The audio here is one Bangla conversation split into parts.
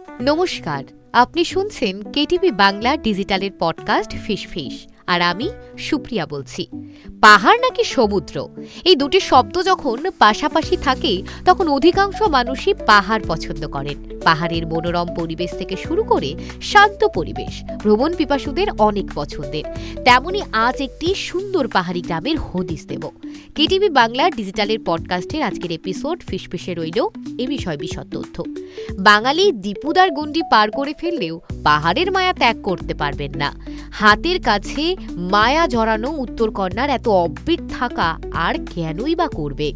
নমস্কার, আপনি শুনছেন কেটিভি বাংলা ডিজিটালের পডকাস্ট ফিশ আর আমি সুপ্রিয়া বলছি। পাহাড় নাকি সমুদ্র, এই দুটি শব্দ যখন পাশাপাশি থাকে তখন অধিকাংশ মানুষই পাহাড় পছন্দ করেন। পাহাড়ের মনোরম পরিবেশ থেকে শুরু করে শান্ত পরিবেশ ভ্রমণ পিপাসুদের অনেক পছন্দের। তেমনি আজ একটি সুন্দর পাহাড়ি গ্রামের হদিস দেব। কেটিভি বাংলা ডিজিটালের পডকাস্টের আজকের এপিসোড ফিশে রইল এ বিষয় বিশদ তথ্য। বাঙালি দীপুদার গণ্ডি পার করে ফেললেও পাহাড়ের মায়া ত্যাগ করতে পারবেন না। হাতের কাছে মায়া জড়ানো উত্তরকন্যার এত অব্বিট থাকা আর কেনই বা করবে।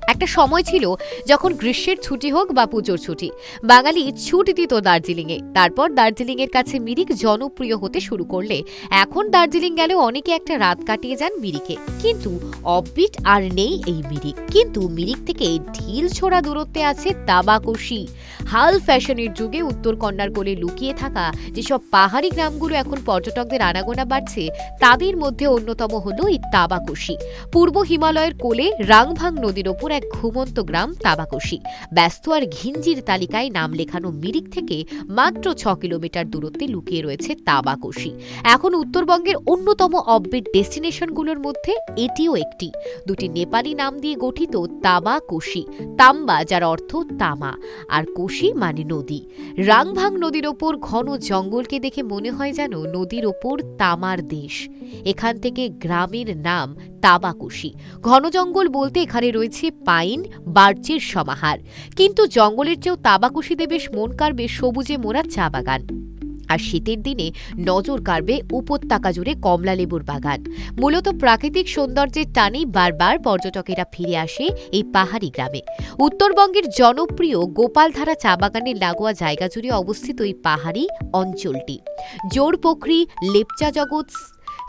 একটা সময় ছিল যখন গ্রীষ্মের ছুটি হোক বা পুজোর ছুটি, বাঙালি ছুটি দিত দার্জিলিংয়ে। তারপর দার্জিলিংয়ের কাছে মিরিক জনপ্রিয় হতে শুরু করলে এখন দার্জিলিং গেলেও অনেকে একটা রাত কাটিয়ে যান মিরিকে। কিন্তু অফবিট আর নেই এই মিরিক। কিন্তু মিরিক থেকে ঢিল ছোড়া দূরত্বে আছে তাবাকশি। হাল ফ্যাশনের যুগে উত্তরকন্যার কোলে লুকিয়ে থাকা যেসব পাহাড়ি গ্রামগুলো এখন পর্যটকদের আনাগোনা বাড়ছে, তাদের মধ্যে অন্যতম হলো এই তাবাকশি। পূর্ব হিমালয়ের কোলে রাংভাং নদীর ওপর এক ঘুমন্ত গ্রাম তাবাকশি। ব্যস্ত আর ঘিঞ্জির তালিকায় নাম লেখানো মিরিক থেকে মাত্র 6 কিলোমিটার দূরত্বে লুকিয়ে রয়েছে তাবাকশি। এখন উত্তরবঙ্গের অন্যতম অফবিট ডেস্টিনেশনগুলোর মধ্যে এটিও একটি। দুটি নেপালি নাম দিয়ে গঠিত তাবাকশি, তাম্বা যার অর্থ তামা আর কোশি মানে নদী। রাংভাং নদীর ওপর ঘন জঙ্গলকে দেখে মনে হয় যেন নদীর ওপর তামার দেশ। এখান থেকে গ্রামের নাম তাবাকশি। ঘন জঙ্গল বলতে এখানে রয়েছে পাইন, বার্চের সমাহার। কিন্তু জঙ্গলের চেয়েও তাবাকশিতে বেশ মন কাড়বে সবুজে মোড়া চা বাগান। আর শীতের দিনে নজর কাড়বে উপত্যকা জুড়ে কমলা লেবুর বাগান। মূলত প্রাকৃতিক সৌন্দর্যের টানেই বারবার পর্যটকেরা ফিরে আসে এই পাহাড়ি গ্রামে। উত্তরবঙ্গের জনপ্রিয় গোপালধারা চা বাগানের লাগোয়া জায়গা জুড়ে অবস্থিত এই পাহাড়ি অঞ্চলটি। জোরপোখরি, লেপচা জগৎ,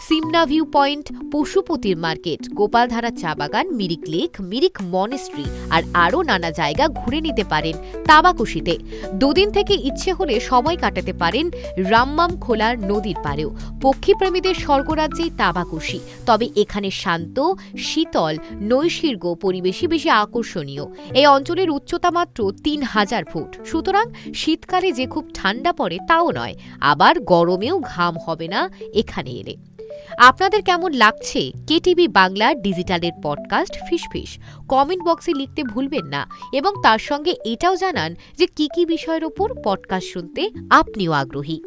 সিমনা ভিউ পয়েন্ট, পশুপতির মার্কেট, গোপালধারা চা বাগান, মিরিক লেক, মিরিক মনেস্ট্রি আর আরও নানা জায়গা ঘুরে নিতে পারেন তাবাকশিতে। দুদিন থেকে ইচ্ছে হলে সময় কাটাতে পারেন রাম্মাম খোলার নদীর পাড়েও। পক্ষীপ্রেমীদের স্বর্গরাজ্যেই তাবাকশি। তবে এখানে শান্ত, শীতল, নৈসর্গ পরিবেশই বেশি আকর্ষণীয়। এই অঞ্চলের উচ্চতা মাত্র 3000 ফুট। সুতরাং শীতকালে যে খুব ঠান্ডা পড়ে তাও নয়, আবার গরমেও ঘাম হবে না এখানে এলে। আপনাদের কেমন লাগছে কেটিভি বাংলা ডিজিটালের পডকাস্ট ফিশ? কমেন্ট বক্সে লিখতে ভুলবেন না এবং তার সঙ্গে এটাও জানান যে কি কি বিষয়ের ওপর পডকাস্ট শুনতে আপনিও আগ্রহী।